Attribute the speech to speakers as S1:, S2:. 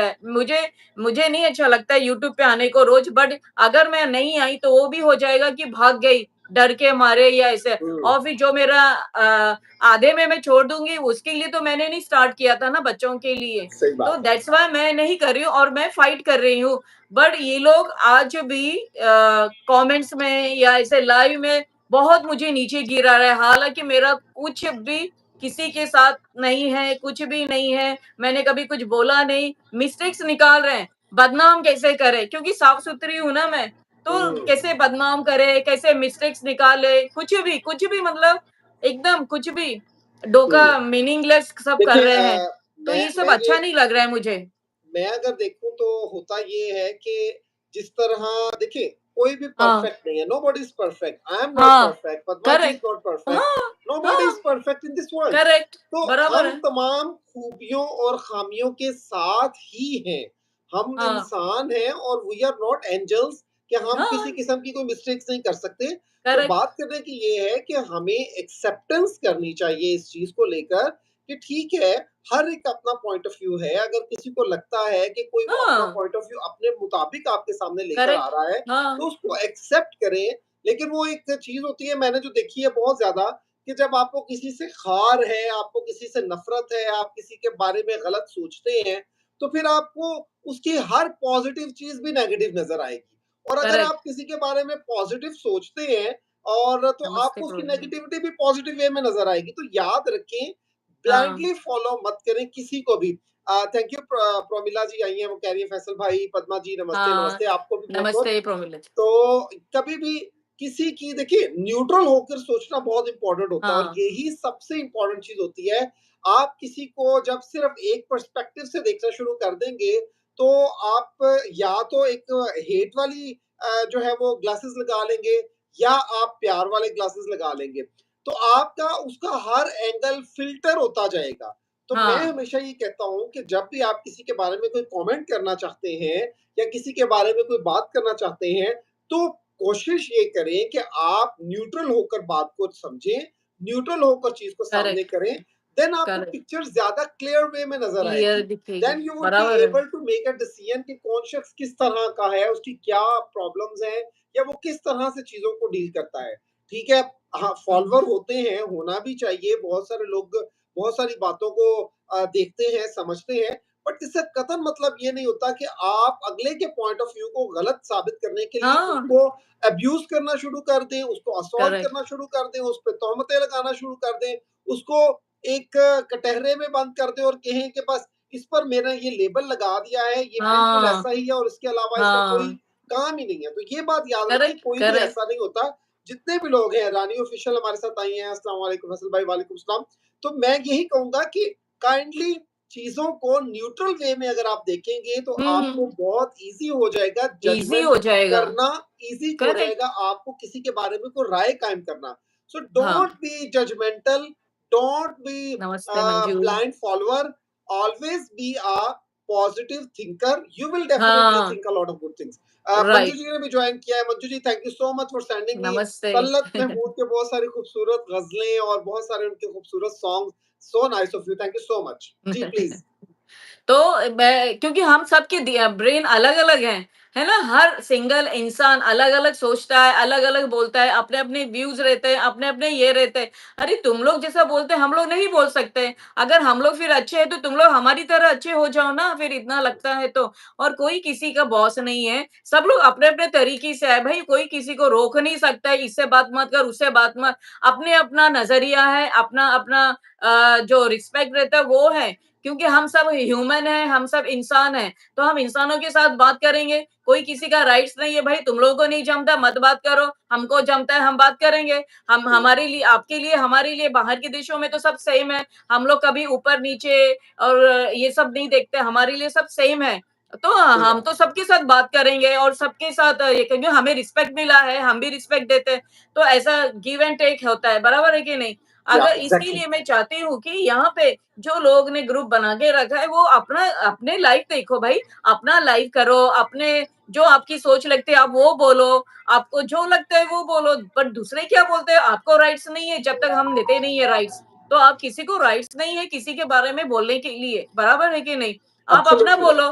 S1: है। मुझे मुझे नहीं अच्छा लगता है यूट्यूब पे आने को रोज, बट अगर मैं नहीं आई तो वो भी हो जाएगा कि भाग गई डर के मारे या ऐसे। और फिर जो मेरा आधे में मैं छोड़ दूंगी, उसके लिए तो मैंने नहीं स्टार्ट किया था ना बच्चों के लिए।
S2: सही
S1: तो
S2: बात है।
S1: दैट्स वाई मैं नहीं कर रही हूँ और मैं फाइट कर रही हूँ। बट ये लोग आज भी कमेंट्स में या ऐसे लाइव में बहुत मुझे नीचे गिरा रहा है, हालांकि मेरा कुछ भी किसी के साथ नहीं है, कुछ भी नहीं है, मैंने कभी कुछ बोला नहीं। मिस्टेक्स निकाल रहे हैं, बदनाम कैसे करे, क्योंकि साफ सुथरी हूं ना मैं, तो कैसे बदनाम करे, कैसे मिस्टेक्स निकाले, कुछ भी मतलब एकदम कुछ भी डोका
S2: हम्म।
S1: मीनिंगलेस सब कर
S2: देखिए
S1: रहे हैं। तो
S2: मैं
S1: ये सब
S2: मैं ये
S1: अच्छा नहीं लग रहा है मुझे।
S2: मैं अगर देखूं तो होता ये है कि जिस तरह देखिए कोई भी
S1: हाँ,
S2: परफेक्ट नहीं है, nobody is perfect, I am not
S1: हाँ,
S2: perfect, Padma ji is
S1: correct,
S2: not perfect,
S1: हाँ,
S2: नोबडी इज
S1: हाँ,
S2: perfect in this world.
S1: Correct,
S2: तो
S1: बराबर
S2: हम
S1: है।
S2: तमाम खूबियों और खामियों के साथ ही हैं, हम
S1: हाँ,
S2: इंसान हैं और वी आर नॉट एंजल्स कि हम किसी
S1: हाँ,
S2: किस्म की कोई मिस्टेक्स नहीं कर सकते। तो
S1: करेक्ट,
S2: बात करने की ये है कि हमें एक्सेप्टेंस करनी चाहिए इस चीज को लेकर कि ठीक है, हर एक अपना पॉइंट ऑफ व्यू है। अगर किसी को लगता है कि कोई वो अपना
S1: हाँ,
S2: पॉइंट ऑफ व्यू अपने मुताबिक आपके सामने लेकर आ
S1: करेक्ट,
S2: रहा है,
S1: हाँ,
S2: तो उसको एक्सेप्ट करें। लेकिन वो एक चीज होती है, मैंने जो देखी है बहुत ज्यादा, कि जब आपको किसी से खार है, आपको किसी से नफरत है, आप किसी के बारे में गलत सोचते हैं, तो फिर आपको उसकी हर पॉजिटिव चीज भी नेगेटिव नजर आएगी। और अगर आप
S1: करेक्ट।
S2: किसी के बारे में पॉजिटिव सोचते हैं और तो
S1: नमस्ते
S2: आपको उसकी
S1: प्रवीण।
S2: नेगेटिविटी भी पॉजिटिव वे में नजर आएगी। तो याद रखें,
S1: हाँ,
S2: ब्लाइंडली फॉलो मत करें किसी को भी। थैंक यू, प्रोमिला जी आई हैं, वो कह रही है फैसल भाई, पद्मा जी नमस्ते,
S1: हाँ,
S2: नमस्ते आपको भी बहुत बहुत।
S1: नमस्ते प्रमिला जी।
S2: तो कभी भी किसी की, देखिए न्यूट्रल होकर सोचना बहुत इंपॉर्टेंट होता है और
S1: हाँ,
S2: यही सबसे इंपॉर्टेंट चीज होती है। आप किसी को जब सिर्फ एक पर्सपेक्टिव से देखना शुरू कर देंगे, तो आप या तो एक हेट वाली जो है वो ग्लासेस लगा लेंगे, या आप प्यार वाले ग्लासेस लगा लेंगे। तो आपका उसका हर एंगल फिल्टर होता जाएगा। तो मैं
S1: हाँ,
S2: हमेशा ये कहता हूं कि जब भी आप किसी के बारे में कोई कमेंट करना चाहते हैं या किसी के बारे में कोई बात करना चाहते हैं, तो कोशिश ये करें कि आप न्यूट्रल होकर बात को समझें, न्यूट्रल होकर चीज को सामने
S1: करेक्ट,
S2: करें। देन आपको
S1: करेक्ट,
S2: पिक्चर ज्यादा क्लियर वे में नजर
S1: क्लियर
S2: आएगी।
S1: दिखेगी,
S2: देन यू वुड बी
S1: बराबर है।
S2: Able to make a decision कि कौन शख्स किस तरह का है, उसकी क्या प्रॉब्लम्स हैं, या वो किस तरह से चीजों को डील करता है। ठीक है, हाँ
S1: हुँ,
S2: फॉलोअर होते हैं, होना भी चाहिए, बहुत सारे लोग बहुत सारी बातों को देखते हैं, समझते हैं। बट इससे कतई मतलब ये नहीं होता कि आप अगले के पॉइंट ऑफ व्यू को गलत साबित करने के लिए
S1: हाँ,
S2: उसको अब्यूज करना शुरू कर दें, उसको असॉल्ट
S1: करेक्ट,
S2: करना शुरू कर दें, उस पर तोहमतें लगाना शुरू कर दें, उसको एक कटहरे में बंद कर दें और कहें कि बस इस पर मैंने ये लेबल लगा दिया है, ये बिल्कुल
S1: हाँ,
S2: ऐसा ही है और इसके अलावा इसका कोई
S1: हाँ,
S2: काम ही नहीं है। तो ये बात याद रखिए,
S1: करेक्ट,
S2: कोई भी
S1: करेक्ट,
S2: ऐसा नहीं होता। जितने भी लोग हैं, रानी ऑफिशियल हमारे साथ आई हैं, अस्सलाम वालेकुम फैसल भाई, वालेकुम सलाम। तो मैं यही कहूंगा कि काइंडली चीजों को न्यूट्रल वे में अगर आप देखेंगे, तो
S1: हुँ,
S2: आपको
S1: हुँ,
S2: बहुत इजी हो जाएगा
S1: ईज़ी
S2: जजमेंट
S1: हो जाएगा,
S2: करना, इजी हो
S1: करेक्ट,
S2: जाएगा आपको किसी के बारे में कोई राय कायम करना। सो
S1: हाँ,
S2: don't be judgemental, don't be
S1: नमस्ते Manju.
S2: Blind follower, always be a positive thinker, you will definitely
S1: हाँ,
S2: think a lot of good things। Manju
S1: right,
S2: ji ने भी ज्वाइन किया है। Manju ji, thank you so much for sending me
S1: नमस्ते।
S2: तलत महमूद के बहुत सारी खूबसूरत गजलें और बहुत सारे उनके खूबसूरत song. So nice of you, thank you so much जी, प्लीज।
S1: तो मैं क्योंकि हम सबके ब्रेन अलग-अलग हैं, है ना? हर सिंगल इंसान अलग-अलग सोचता है, अलग-अलग बोलता है, अपने-अपने व्यूज़ रहते हैं, अपने-अपने ये रहते हैं। अरे तुम लोग जैसा बोलते हैं हम लोग नहीं बोल सकते। अगर हम लोग फिर अच्छे हैं तो तुम लोग हमारी तरह अच्छे हो जाओ ना, फिर इतना लगता है तो। और कोई किसी का बॉस नहीं है, सब लोग अपने-अपने तरीके से है। भई कोई किसी को रोक नहीं सकता है, इससे बात मत कर, उससे बात मत। अपने-अपना नज़रिया है, अपना-अपना जो रिस्पेक्ट रहता है वो है। क्योंकि हम सब ह्यूमन हैं, हम सब इंसान हैं, तो हम इंसानों के साथ बात करेंगे। कोई किसी का राइट्स नहीं है, भाई तुम लोगों को नहीं जमता मत बात करो, हमको जमता है हम बात करेंगे। हम हमारे लिए आपके लिए, हमारे लिए बाहर के देशों में तो सब सेम है। हम लोग कभी ऊपर-नीचे और ये सब नहीं देखते, हमारे लिए सब सेम है। तो
S2: सही
S1: हम
S2: बात
S1: तो सबके साथ बात करेंगे और सबके साथ ये क्योंकि हमें रिस्पेक्ट मिला है, हम भी रिस्पेक्ट देते हैं। तो ऐसा गिव एंड टेक होता है, बराबर है कि नहीं?
S2: या
S1: अगर इसके
S2: एग्जैक्टली।
S1: लिए मैं चाहती हूँ कि यहाँ पे जो लोग ने ग्रुप बना के रखा है वो अपना अपने लाइफ देखो भाई, अपना लाइफ करो, अपने जो आपकी सोच लगती है आप वो बोलो, आपको जो लगता है वो बोलो, बट दूसरे क्या बोलते हैं आपको राइट्स नहीं है जब तक हम देते नहीं है राइट्स। तो आप किसी को राइट्स नहीं है किसी के बारे में बोलने के लिए, बराबर है कि नहीं? आप अपना
S2: एब्सोल्युटली राइट।
S1: बोलो।